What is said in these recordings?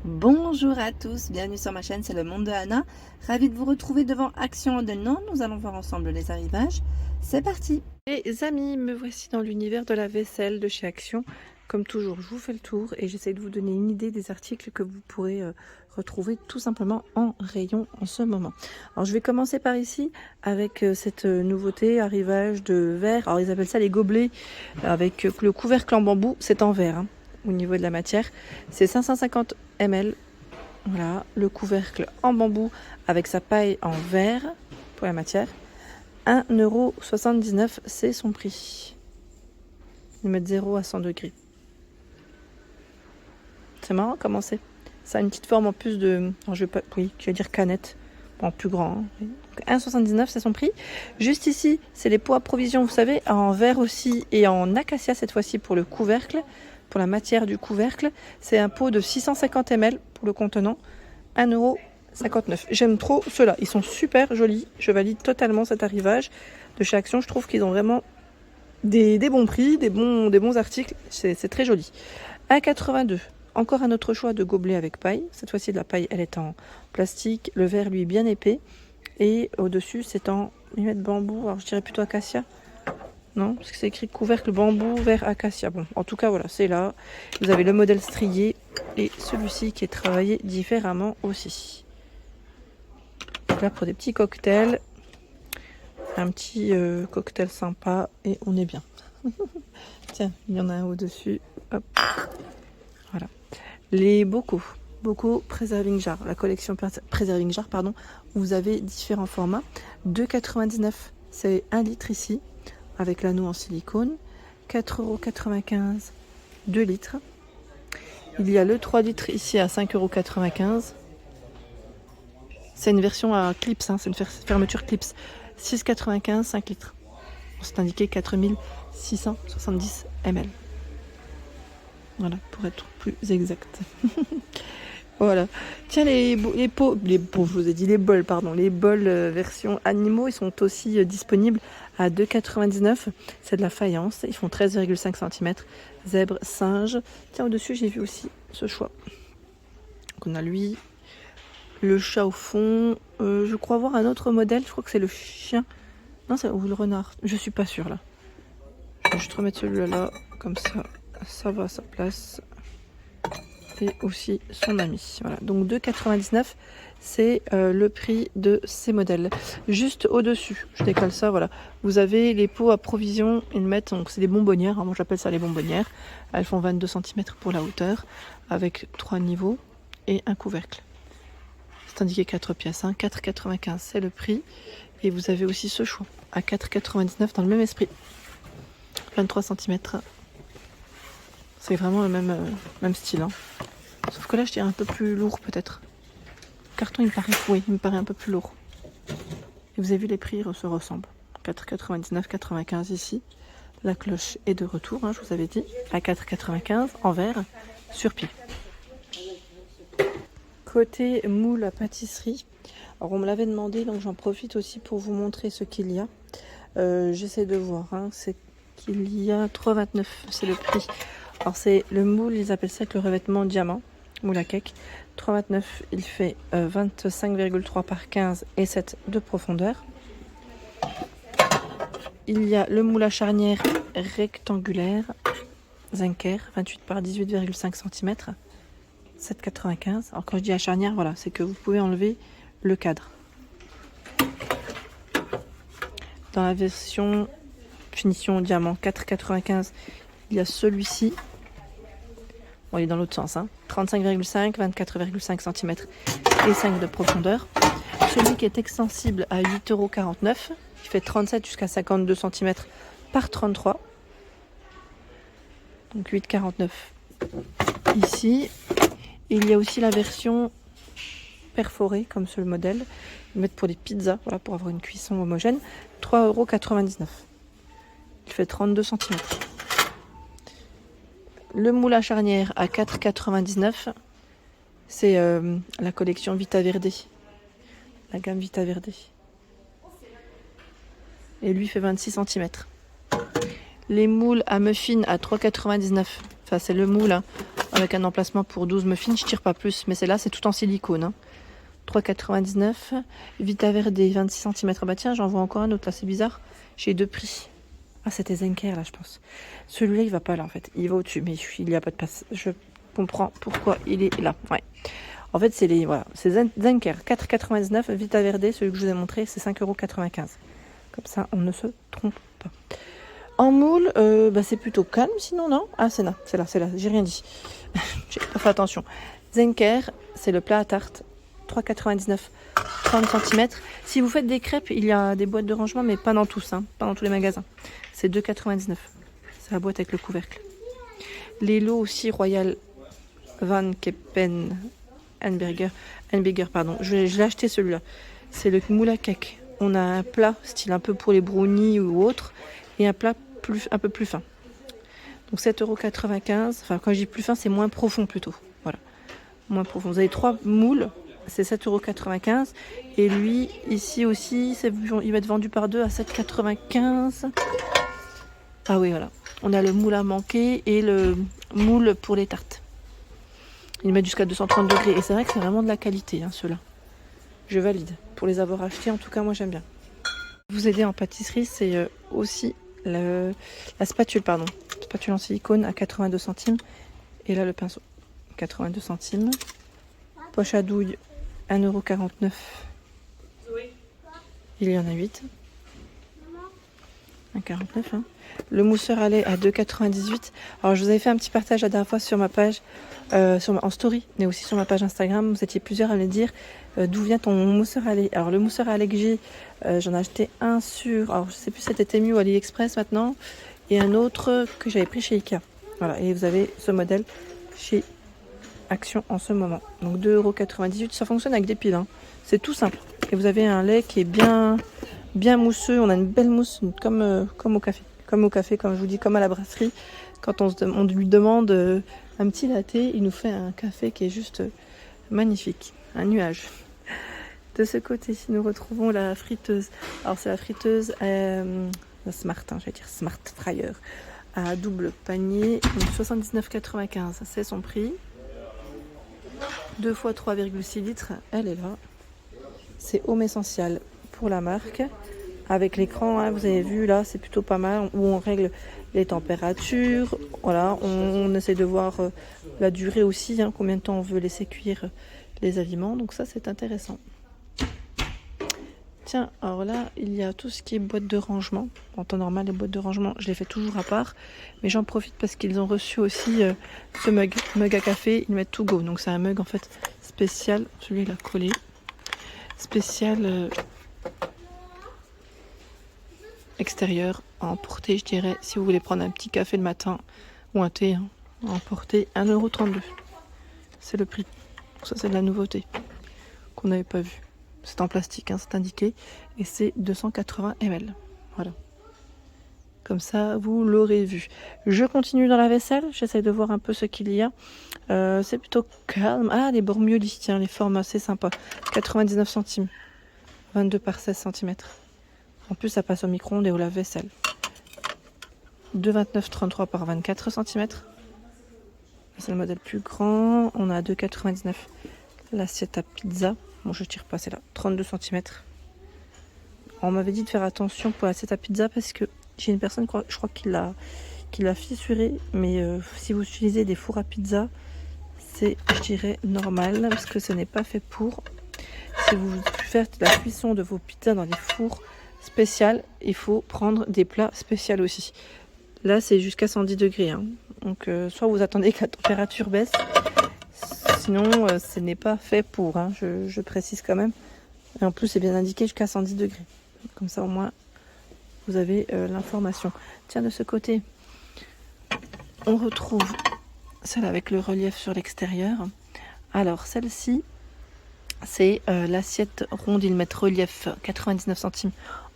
Bonjour à tous, bienvenue sur ma chaîne, c'est le monde de Anna. Ravie de vous retrouver devant Action Odenland. Nous allons voir ensemble les arrivages. C'est parti. Les amis, me voici dans l'univers de la vaisselle de chez Action. Comme toujours, je vous fais le tour et j'essaie de vous donner une idée des articles que vous pourrez retrouver tout simplement en rayon en ce moment. Alors je vais commencer par ici avec cette nouveauté, arrivage de verre. Alors ils appellent ça les gobelets avec le couvercle en bambou, c'est en verre. Au niveau de la matière, c'est 550 ml. Voilà, le couvercle en bambou avec sa paille en verre pour la matière. 1,79 €, c'est son prix. Ils mettent 0 à 100 degrés. C'est marrant comment c'est. Ça a une petite forme en plus de... Alors je vais dire canette. En plus grand. Hein. 1,79 €, c'est son prix. Juste ici, c'est les pots à provision, vous savez, en verre aussi et en acacia cette fois-ci pour le couvercle. Pour la matière du couvercle, c'est un pot de 650 ml pour le contenant, 1,59 €. J'aime trop ceux-là, ils sont super jolis. Je valide totalement cet arrivage de chez Action. Je trouve qu'ils ont vraiment des bons prix, des bons articles. C'est très joli. 1,82 €. Encore un autre choix de gobelet avec paille. Cette fois-ci, de la paille, elle est en plastique. Le verre, lui, bien épais. Et au-dessus, c'est en bambou. Alors, je dirais plutôt acacia. Non, parce que c'est écrit couvercle bambou, verre acacia. Bon, en tout cas, voilà, c'est là. Vous avez le modèle strié et celui-ci qui est travaillé différemment aussi. Donc là, pour des petits cocktails. Un petit cocktail sympa et on est bien. Tiens, il y en a un au-dessus. Hop. Voilà. Les bocaux Preserving Jar, la collection Preserving Jar, pardon, vous avez différents formats. 2,99 €, c'est 1 litre ici, avec l'anneau en silicone. 4,95 €, 2 litres. Il y a le 3 litres ici à 5,95 €. C'est une version à clips, hein, c'est une fermeture clips. 6,95 €, 5 litres. C'est indiqué 4670 ml. Voilà, pour être plus exact. Voilà. Tiens, les pots, je vous ai dit les bols, pardon. Les bols version animaux, ils sont aussi disponibles à 2,99 €. C'est de la faïence. Ils font 13,5 cm. Zèbre, singe. Tiens, au-dessus, j'ai vu aussi ce choix. Donc, on a lui. Le chat au fond. Je crois voir un autre modèle. Je crois que c'est le chien. Non, c'est ou le renard. Je suis pas sûre là. Je vais juste remettre celui-là là. Comme ça, ça va à sa place. Et aussi son ami. Voilà, donc 2,99 €, c'est le prix de ces modèles. Juste au-dessus, je décale ça, voilà. Vous avez les pots à provision, ils mettent, donc c'est des bonbonnières, hein, moi j'appelle ça les bonbonnières. Elles font 22 cm pour la hauteur, avec 3 niveaux et un couvercle. C'est indiqué 4 pièces, hein, 4,95 € c'est le prix. Et vous avez aussi ce choix, à 4,99 € dans le même esprit. 23 cm. C'est vraiment le même style. Hein. Sauf que là, je dirais un peu plus lourd peut-être. Le carton, il me paraît un peu plus lourd. Et vous avez vu, les prix se ressemblent. 4,99, 95 ici. La cloche est de retour, hein, je vous avais dit. À 4,95 en verre, sur pied. Côté moule à pâtisserie. Alors, on me l'avait demandé, donc j'en profite aussi pour vous montrer ce qu'il y a. J'essaie de voir. Hein, c'est qu'il y a 3,29, c'est le prix. Alors c'est le moule, ils appellent ça avec le revêtement diamant, moule à cake. 3,29, il fait 25,3 par 15 et 7 de profondeur. Il y a le moule à charnière rectangulaire, Zinker, 28 par 18,5 cm, 7,95. Alors quand je dis à charnière, voilà, c'est que vous pouvez enlever le cadre. Dans la version finition diamant 4,95, il y a celui-ci. Bon, il est dans l'autre sens, hein. 35,5, 24,5 cm et 5 de profondeur. Celui qui est extensible à 8,49 €, qui fait 37 jusqu'à 52 cm par 33. Donc 8,49 ici. Il y a aussi la version perforée, comme ce modèle. Ils mettent pour des pizzas, voilà, pour avoir une cuisson homogène. 3,99 €. Il fait 32 cm. Le moule à charnière à 4,99 €, c'est la collection Vita Verde, la gamme Vita Verde. Et lui fait 26 cm. Les moules à muffins à 3,99 €, enfin c'est le moule, hein, avec un emplacement pour 12 muffins. Je tire pas plus, mais celle-là, c'est tout en silicone. Hein. 3,99. Vita Verde, 26 cm. Bah tiens, j'en vois encore un autre là, c'est bizarre. J'ai deux prix. Ah, c'était Zenker là, je pense. Celui-là, il va pas là en fait. Il va au-dessus, mais il n'y a pas de passe. Je comprends pourquoi il est là. Ouais. En fait, c'est les voilà, c'est Zenker 4,99. Vita Verde, celui que je vous ai montré, c'est 5,95 €. Comme ça, on ne se trompe pas. En moule, bah, c'est plutôt calme sinon, non? Ah, c'est là, j'ai rien dit. J'ai pas fait attention. Zenker, c'est le plat à tarte, 3,99, 30 cm. Si vous faites des crêpes, il y a des boîtes de rangement, mais pas dans tous, hein, pas dans tous les magasins. C'est 2,99. C'est la boîte avec le couvercle. Les lots aussi, Royal Van Keppen Hamburger, pardon. Je l'ai acheté celui-là. C'est le moule à cake. On a un plat, style un peu pour les brownies ou autre, et un plat un peu plus fin. Donc 7,95 €. Enfin, quand je dis plus fin, c'est moins profond plutôt. Voilà. Moins profond. Vous avez 3 moules, c'est 7,95 €. Et lui, ici aussi, il va être vendu par deux à 7,95 €. Ah oui, voilà. On a le moule à manquer et le moule pour les tartes. Ils mettent jusqu'à 230 degrés. Et c'est vrai que c'est vraiment de la qualité, hein, ceux-là. Je valide. Pour les avoir achetés, en tout cas, moi, j'aime bien. Vous aider en pâtisserie, c'est aussi la spatule, pardon. Spatule en silicone à 82 centimes. Et là, le pinceau, 82 centimes. Poche à douille, 1,49 €. Il y en a 8. 1,49 €. Hein. Le mousseur à lait à 2,98 €. Alors, je vous avais fait un petit partage la dernière fois sur ma page, en story, mais aussi sur ma page Instagram. Vous étiez plusieurs à me dire d'où vient ton mousseur à lait. Alors, le mousseur à lait que j'ai, j'en ai acheté un sur, alors je sais plus si c'était Temu ou AliExpress maintenant, et un autre que j'avais pris chez Ikea. Voilà, et vous avez ce modèle chez Action en ce moment. Donc 2,98 €. Ça fonctionne avec des piles. Hein. C'est tout simple. Et vous avez un lait qui est bien mousseux. On a une belle mousse comme au café. Comme au café, comme je vous dis, comme à la brasserie. Quand on lui demande un petit latte, il nous fait un café qui est juste magnifique. Un nuage. De ce côté, nous retrouvons la friteuse. Alors c'est la friteuse la Smart, hein, je vais dire Smart Fryer. À double panier. Donc 79,95 €. C'est son prix. 2 fois 3,6 litres. Elle est là. C'est Home Essential pour la marque. Avec l'écran, hein, vous avez vu là, c'est plutôt pas mal, où on règle les températures. Voilà, on essaie de voir la durée aussi, hein, combien de temps on veut laisser cuire les aliments. Donc ça, c'est intéressant. Tiens, alors là, il y a tout ce qui est boîte de rangement. En temps normal, les boîtes de rangement, je les fais toujours à part. Mais j'en profite parce qu'ils ont reçu aussi ce mug à café. Ils mettent to go. Donc c'est un mug en fait spécial. Celui-là collé. Spécial extérieur à emporter, je dirais, si vous voulez prendre un petit café le matin ou un thé, hein, à emporter 1,32 €. C'est le prix. Ça, c'est de la nouveauté qu'on n'avait pas vu. C'est en plastique, hein, c'est indiqué, et c'est 280 ml. Voilà. Comme ça, vous l'aurez vu. Je continue dans la vaisselle. J'essaie de voir un peu ce qu'il y a. C'est plutôt calme. Ah, les Bormioli, tiens, les formes assez sympas. 99 centimes. 22 par 16 cm. En plus, ça passe au micro-ondes et au lave-vaisselle. 2,29-33 par 24 cm. C'est le modèle plus grand. On a 2,99 l'assiette à pizza. Bon, je tire pas, c'est là. 32 cm. On m'avait dit de faire attention pour l'assiette à pizza parce que j'ai une personne, je crois qu'il l'a fissuré. Mais si vous utilisez des fours à pizza, c'est, je dirais, normal parce que ce n'est pas fait pour. Si vous faites la cuisson de vos pizzas dans des fours spécial, il faut prendre des plats spéciaux aussi. Là, c'est jusqu'à 110 degrés. Hein. Donc, soit vous attendez que la température baisse, sinon, ce n'est pas fait pour. Hein. Je précise quand même. Et en plus, c'est bien indiqué jusqu'à 110 degrés. Comme ça, au moins, vous avez l'information. Tiens, de ce côté, on retrouve celle avec le relief sur l'extérieur. Alors, celle-ci, c'est l'assiette ronde. Ils mettent relief 99 centimes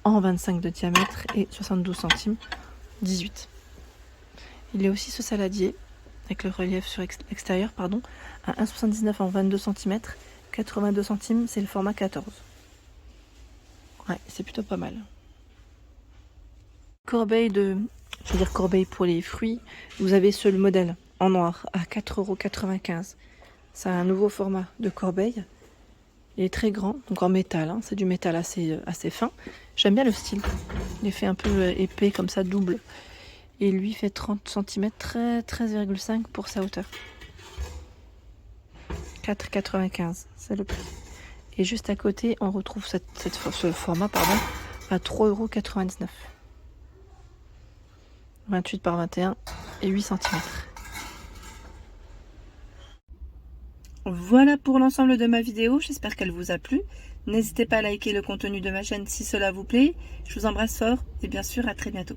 en 25 de diamètre et 72 centimes 18. Il y a aussi ce saladier avec le relief sur l'extérieur, pardon, à 1,79 en 22 cm, 82 centimes, c'est le format 14. Ouais, c'est plutôt pas mal. Corbeille je veux dire corbeille pour les fruits, vous avez ce modèle en noir à 4,95 €. C'est un nouveau format de corbeille. Il est très grand, donc en métal, hein. C'est du métal assez fin. J'aime bien le style. Il est fait un peu épais comme ça, double. Et lui fait 30 cm, 13,5 pour sa hauteur. 4,95 €, c'est le prix. Et juste à côté, on retrouve ce format à 3,99 €. 28 par 21 et 8 cm. Voilà pour l'ensemble de ma vidéo, j'espère qu'elle vous a plu. N'hésitez pas à liker le contenu de ma chaîne si cela vous plaît. Je vous embrasse fort et bien sûr à très bientôt.